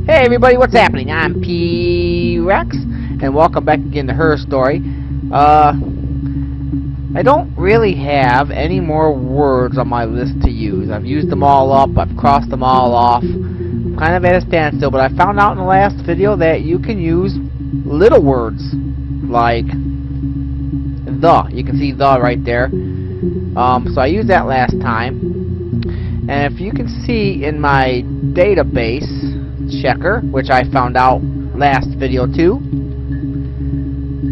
Hey everybody, what's happening? I'm P-Rex, and welcome back again to Her Story. I don't really have any more words on my list to use. I've used them all up, I've crossed them all off. I'm kind of at a standstill, but I found out in the last video that you can use little words, like the. You can see the right there. So I used that last time. And if you can see in my database checker, which I found out last video too,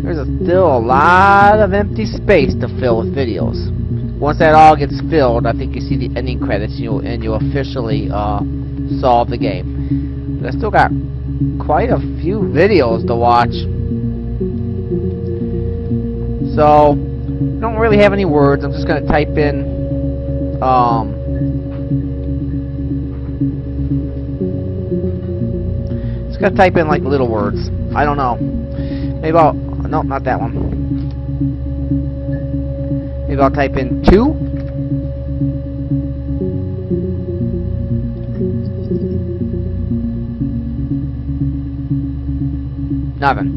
there's still a lot of empty space to fill with videos. Once that all gets filled, I think you see the ending credits and you officially solve the game. But I still got quite a few videos to watch. So I don't really have any words. I'm just gonna type in just gonna type in like little words. I don't know. Maybe I'll no, not that one. Maybe I'll type in 2. Nothing.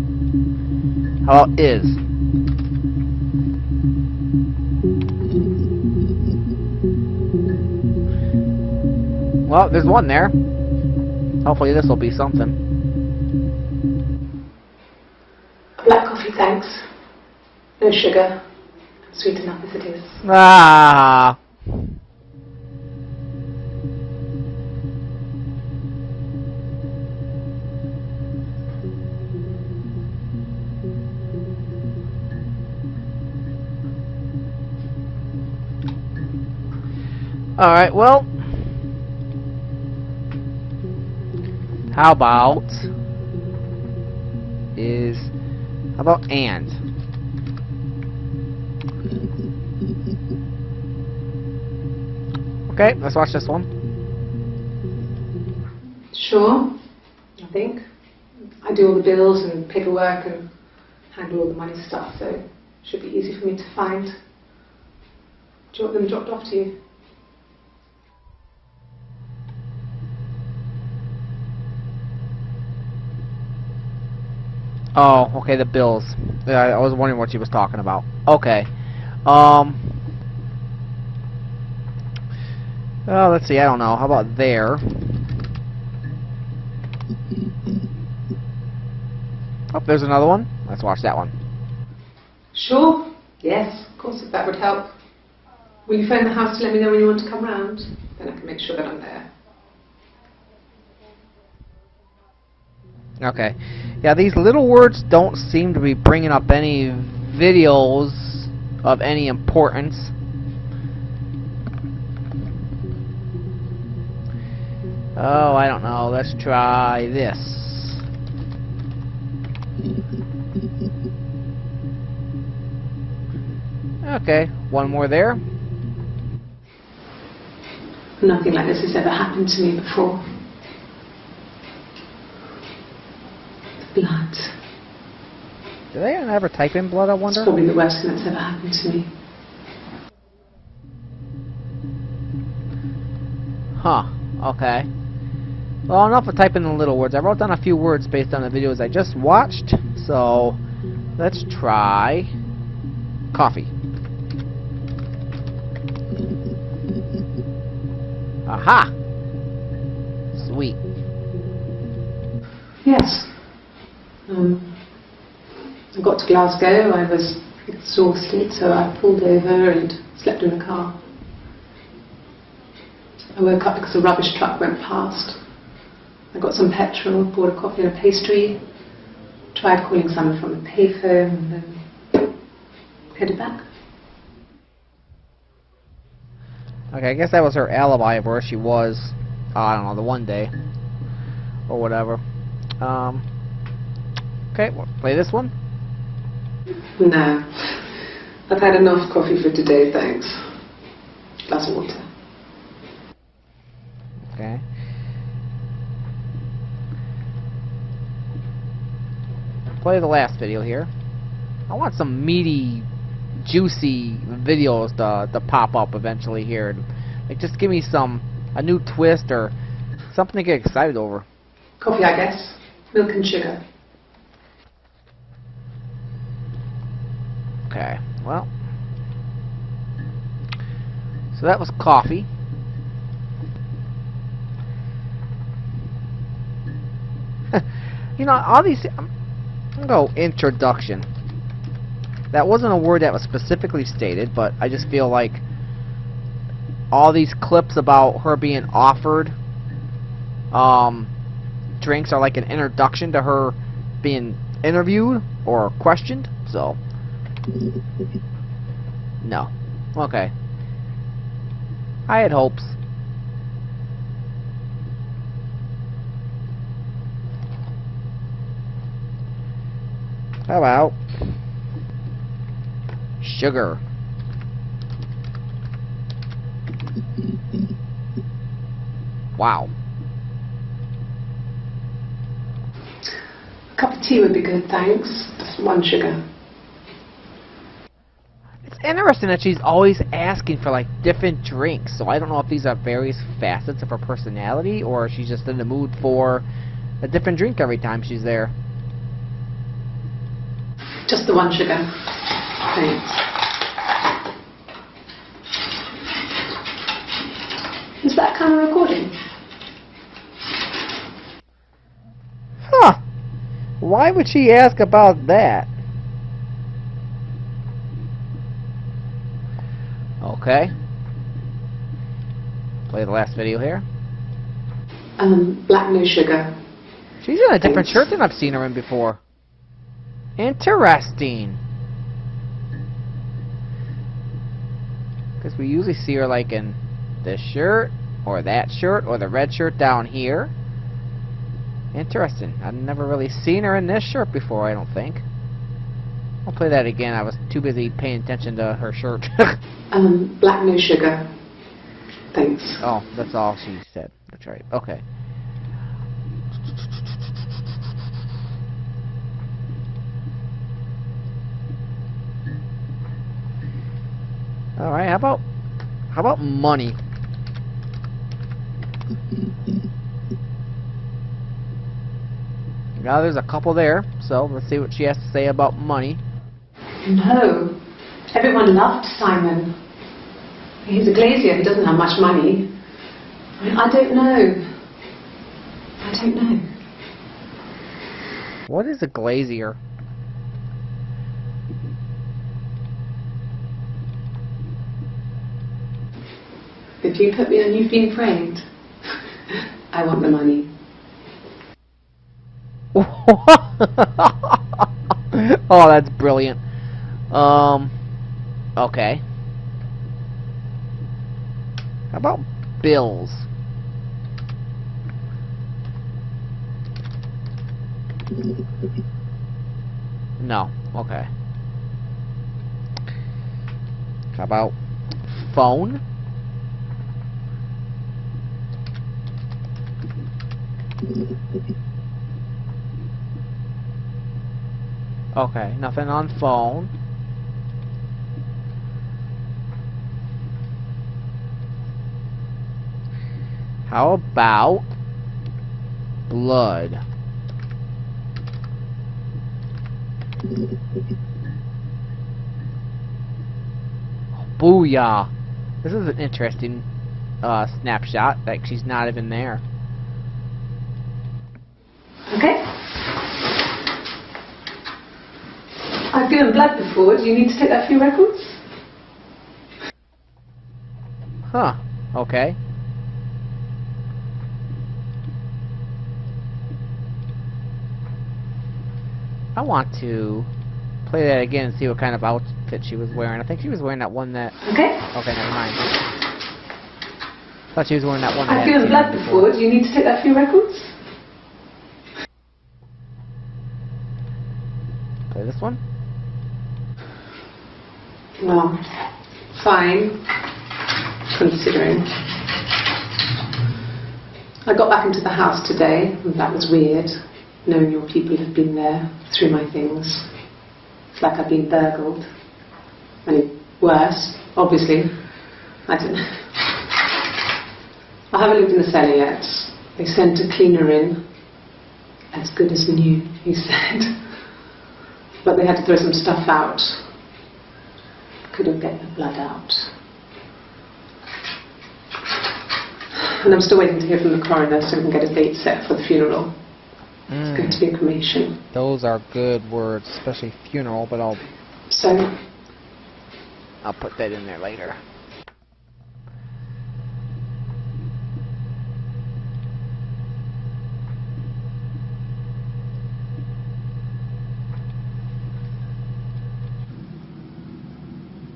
How about is? Well, there's one there. Hopefully this will be something. Black coffee, thanks. No sugar. Sweet enough as it is. Ah. Alright, well, how about and? Okay, let's watch this one. Sure, I think. I do all the bills and paperwork and handle all the money stuff, so it should be easy for me to find. Do you want them dropped off to you? Oh, okay, the bills. Yeah, I was wondering what she was talking about. Okay. Let's see, I don't know. How about there? Oh, there's another one. Let's watch that one. Sure. Yes, of course, if that would help. Will you phone the house to let me know when you want to come round? Then I can make sure that I'm there. Okay. Yeah, these little words don't seem to be bringing up any videos of any importance. Oh, I don't know. Let's try this. Okay, one more there. Nothing like this has ever happened to me before. Blood. Do they ever type in blood, I wonder? It's probably the worst thing that's ever happened to me. Huh. Okay. Well, enough of typing in little words. I wrote down a few words based on the videos I just watched. So, let's try coffee. Aha! Sweet. Yes. I got to Glasgow, I was exhausted, so I pulled over and slept in the car. I woke up because a rubbish truck went past. I got some petrol, bought a coffee and a pastry, tried calling someone from the payphone, and then headed back. Okay, I guess that was her alibi of where she was, I don't know, the one day. Or whatever. Okay, well, play this one. No. I've had enough coffee for today, thanks. Glass of water. Okay. Play the last video here. I want some meaty, juicy videos to pop up eventually here. Like, just give me a new twist or something to get excited over. Coffee, I guess. Milk and sugar. Okay, well. So that was coffee. You know, all these... I'm gonna go introduction. That wasn't a word that was specifically stated, but I just feel like all these clips about her being offered drinks are like an introduction to her being interviewed or questioned, so... No. Okay. I had hopes. How about sugar? Wow. A cup of tea would be good, thanks. Just 1 sugar. It's interesting that she's always asking for like different drinks, so I don't know if these are various facets of her personality or she's just in the mood for a different drink every time she's there. Just the 1 sugar. Thanks. Is that kind of recording? Huh. Why would she ask about that? Okay. Play the last video here. Black no sugar. She's in a different Thanks. shirt than I've seen her in before. Interesting. Because we usually see her like in this shirt, or that shirt, or the red shirt down here. Interesting. I've never really seen her in this shirt before, I don't think. I'll play that again. I was too busy paying attention to her shirt. Black no sugar. Thanks. Oh, that's all she said. That's right. Okay. All right. How about money? Now there's a couple there, so let's see what she has to say about money. No. Everyone loved Simon. He's a glazier who doesn't have much money. I don't know. I don't know. What is a glazier? If you put me on You've Been Framed, I want the money. Oh, that's brilliant. Okay. How about bills? No. Okay. How about phone? Okay, nothing on phone. How about blood? Booyah! This is an interesting snapshot. Like she's not even there. Okay? I've given blood before. Do you need to take a few records? Huh. Okay. I want to play that again and see what kind of outfit she was wearing. I think she was wearing that one that... Okay. Okay, never mind. Thought she was wearing that one that I've I hadn't given blood seen before. Do you need to take a few records? Play this one. Well, fine. Considering. I got back into the house today, and that was weird. Knowing your people have been there through my things. It's like I've been burgled. I mean, worse, obviously. I don't know. I haven't lived in the cellar yet. They sent a cleaner in. as good as new, he said. But they had to throw some stuff out. Couldn't get the blood out. And I'm still waiting to hear from the coroner so we can get a date set for the funeral. It's going to be a cremation. Those are good words, especially funeral, but I'll put that in there later.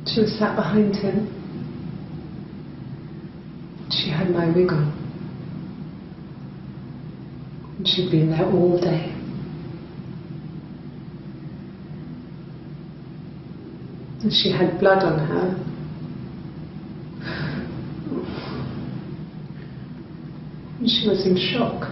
She was sat behind him. She had my wig on. And she'd been there all day. And she had blood on her. And she was in shock.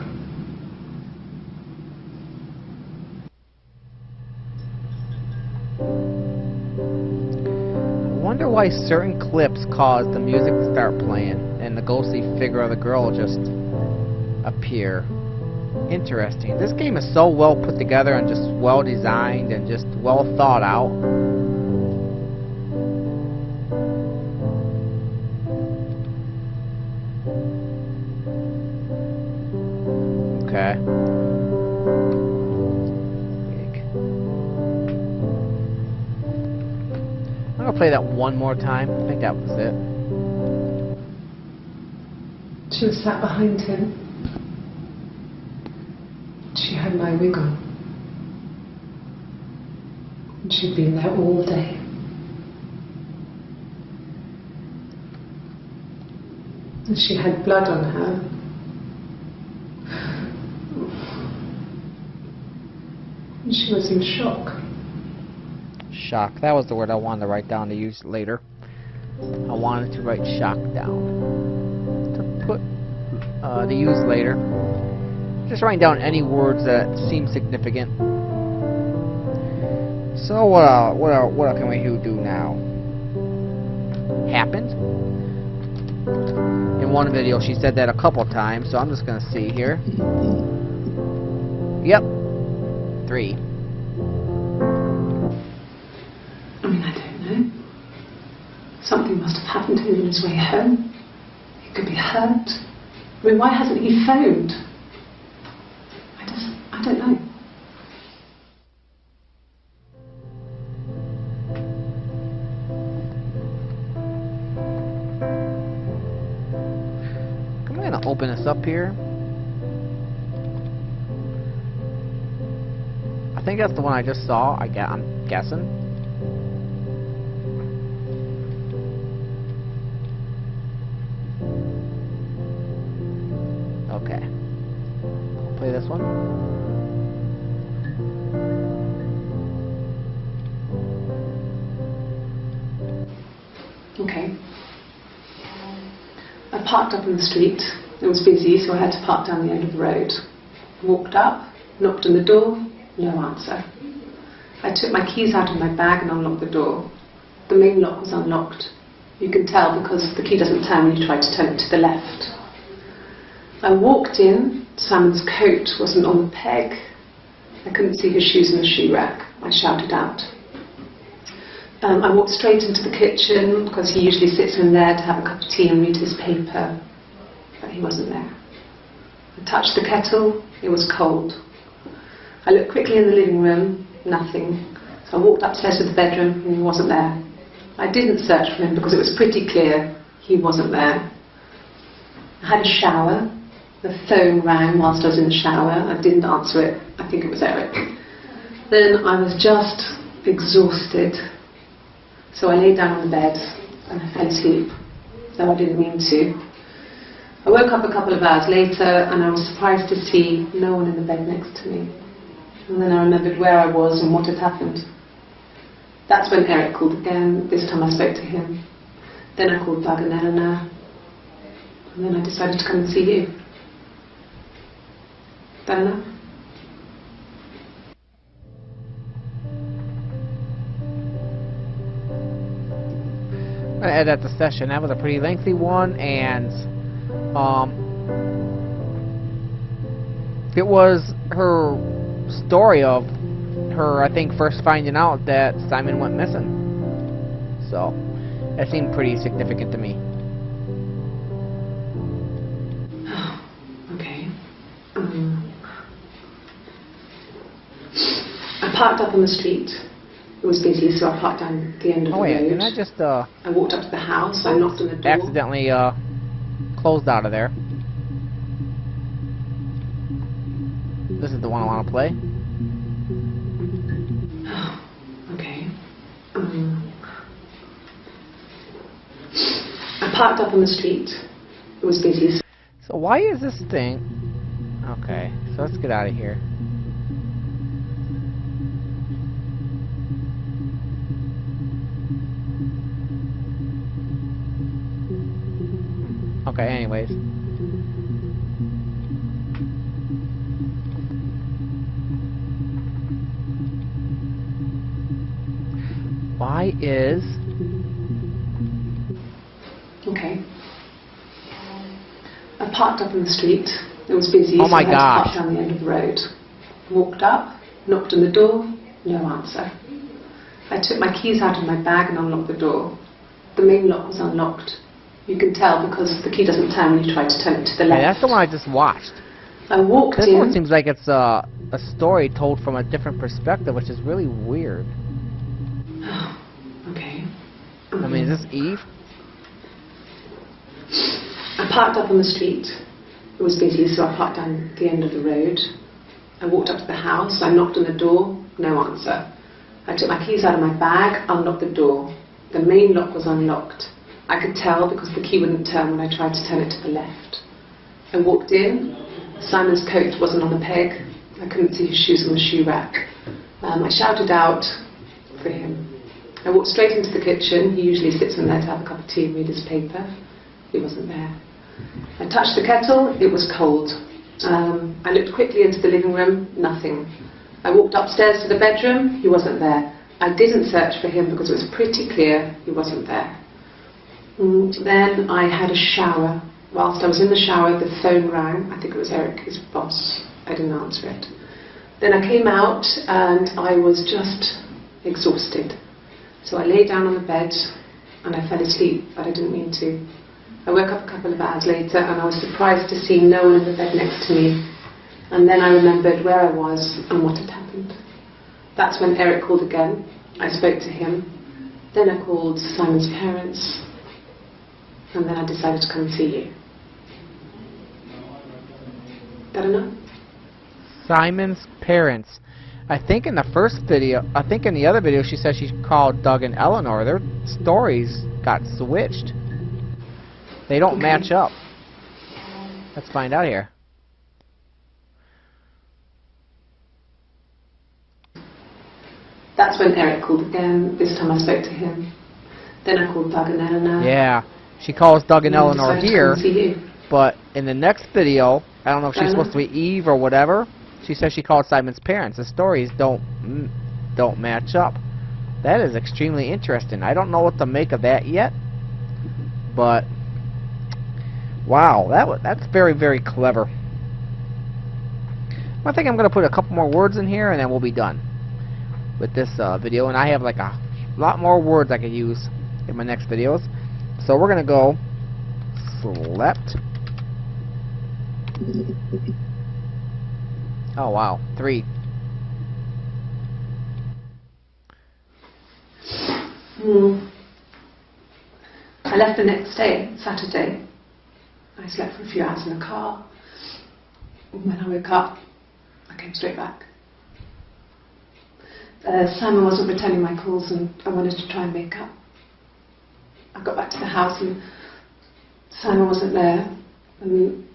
I wonder why certain clips cause the music to start playing and the ghostly figure of the girl just appear. Interesting. This game is so well put together and just well designed and just well thought out. Okay. I'm gonna play that one more time. I think that was it. She was sat behind him. She had my wig on. And she'd been there all day. And she had blood on her. And she was in shock. Shock. That was the word I wanted to write down to use later. I wanted to write shock down. To put, to use later. Just writing down any words that seem significant. So what can we do now? Happened? In one video she said that a couple times, so I'm just gonna see here. Yep. 3. I mean, I don't know. Something must have happened to him on his way home. He could be hurt. I mean, why hasn't he phoned? I don't know. I'm gonna open this up here. I think that's the one I just saw. I'm guessing. Okay. I'll play this one. Okay. I parked up in the street. It was busy, so I had to park down the end of the road. Walked up, knocked on the door, no answer. I took my keys out of my bag and unlocked the door. The main lock was unlocked. You can tell because the key doesn't turn when you try to turn it to the left. I walked in. Simon's coat wasn't on the peg. I couldn't see his shoes in the shoe rack. I shouted out. I walked straight into the kitchen because he usually sits in there to have a cup of tea and read his paper, but he wasn't there. I touched the kettle, it was cold. I looked quickly in the living room, nothing. So I walked upstairs to the bedroom and he wasn't there. I didn't search for him because it was pretty clear he wasn't there. I had a shower. The phone rang whilst I was in the shower. I didn't answer it. I think it was Eric. Then I was just exhausted. So I lay down on the bed and I fell asleep, though I didn't mean to. I woke up a couple of hours later and I was surprised to see no one in the bed next to me. And then I remembered where I was and what had happened. That's when Eric called again. This time I spoke to him. Then I called Doug and Eleanor. And then I decided to come and see you. Done enough? I'm gonna edit the session. That was a pretty lengthy one, and It was her story of her, I think, first finding out that Simon went missing. So, that seemed pretty significant to me. Okay. I parked up on the street. It was busy, so I parked down the end of the road. Didn't I just, I walked up to the house, I knocked on the door. accidentally, closed out of there. This is the one I want to play. Okay. I parked up on the street. It was busy. So why is this thing... Okay, so let's get out of here. Okay, anyways. Why is... Okay. I parked up on the street. It was busy, Oh my so I had to gosh. park down the end of the road. Walked up, knocked on the door, no answer. I took my keys out of my bag and unlocked the door. The main lock was unlocked. You can tell because the key doesn't turn when you try to turn it to the left. Yeah, that's the one I just watched. I walked This in. one seems like it's a story told from a different perspective, which is really weird. Okay. I mean, is this Eve? I parked up on the street. It was busy, so I parked down the end of the road. I walked up to the house. I knocked on the door. No answer. I took my keys out of my bag, unlocked the door. The main lock was unlocked. I could tell because the key wouldn't turn when I tried to turn it to the left. I walked in. Simon's coat wasn't on the peg. I couldn't see his shoes on the shoe rack. I shouted out for him. I walked straight into the kitchen. He usually sits in there to have a cup of tea and read his paper. He wasn't there. I touched the kettle. It was cold. I looked quickly into the living room. Nothing. I walked upstairs to the bedroom. He wasn't there. I didn't search for him because it was pretty clear he wasn't there. Then I had a shower. Whilst I was in the shower, the phone rang. I think it was Eric, his boss. I didn't answer it. Then I came out and I was just exhausted. So I lay down on the bed and I fell asleep, but I didn't mean to. I woke up a couple of hours later and I was surprised to see no one in the bed next to me. And then I remembered where I was and what had happened. That's when Eric called again. I spoke to him. Then I called Simon's parents. And then I decided to come and see you. That enough? Simon's parents. I think in the first video, I think in the other video she said she called Doug and Eleanor. Their stories got switched. They don't match up. Let's find out here. That's when Eric called again. This time I spoke to him. Then I called Doug and Eleanor. Yeah, she calls Doug and I Eleanor decided to here, come and see you. but in the next video, I don't know if she's supposed to be Eve or whatever. She says she called Simon's parents. The stories don't match up. That is extremely interesting. I don't know what to make of that yet, but wow, that's very, very clever. I think I'm going to put a couple more words in here and then we'll be done with this video. And I have like a lot more words I could use in my next videos. So we're going to go slept. Oh wow, 3. I left the next day, Saturday. I slept for a few hours in the car. When I woke up, I came straight back. Simon wasn't returning my calls and I wanted to try and make up. I got back to the house and Simon wasn't there. And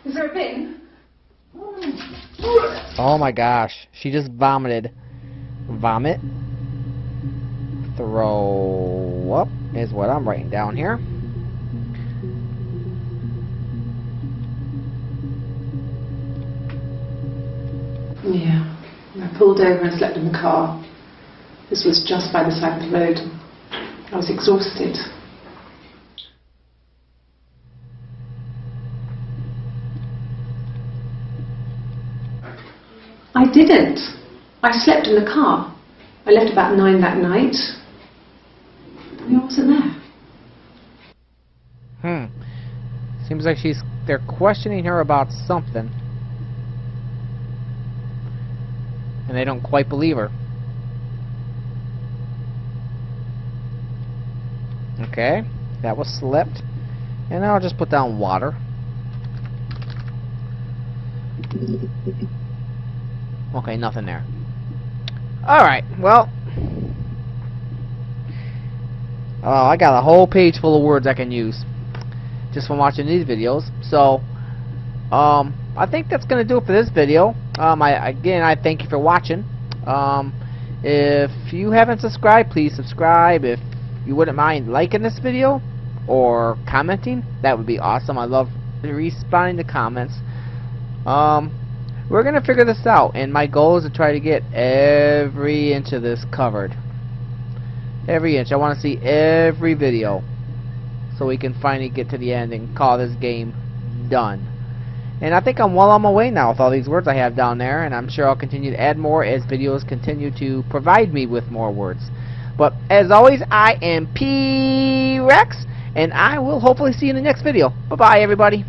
Is there a bin? Oh my gosh, she just vomited. Vomit. Throw up is what I'm writing down here. Yeah. I pulled over and slept in the car. This was just by the side of the road. I was exhausted. I didn't. I slept in the car. I left about 9 that night. I wasn't there. Seems like they're questioning her about something. And they don't quite believe her. Okay, that was slept. And now I'll just put down water. Okay, nothing there. Alright, well. Oh, I got a whole page full of words I can use just from watching these videos. So, I think that's going to do it for this video. I thank you for watching. If you haven't subscribed, please subscribe. If you wouldn't mind liking this video or commenting, that would be awesome. I love responding to comments. We're going to figure this out, and my goal is to try to get every inch of this covered. Every inch. I want to see every video so we can finally get to the end and call this game done. And I think I'm well on my way now with all these words I have down there, and I'm sure I'll continue to add more as videos continue to provide me with more words. But as always, I am P Rex, and I will hopefully see you in the next video. Bye-bye, everybody.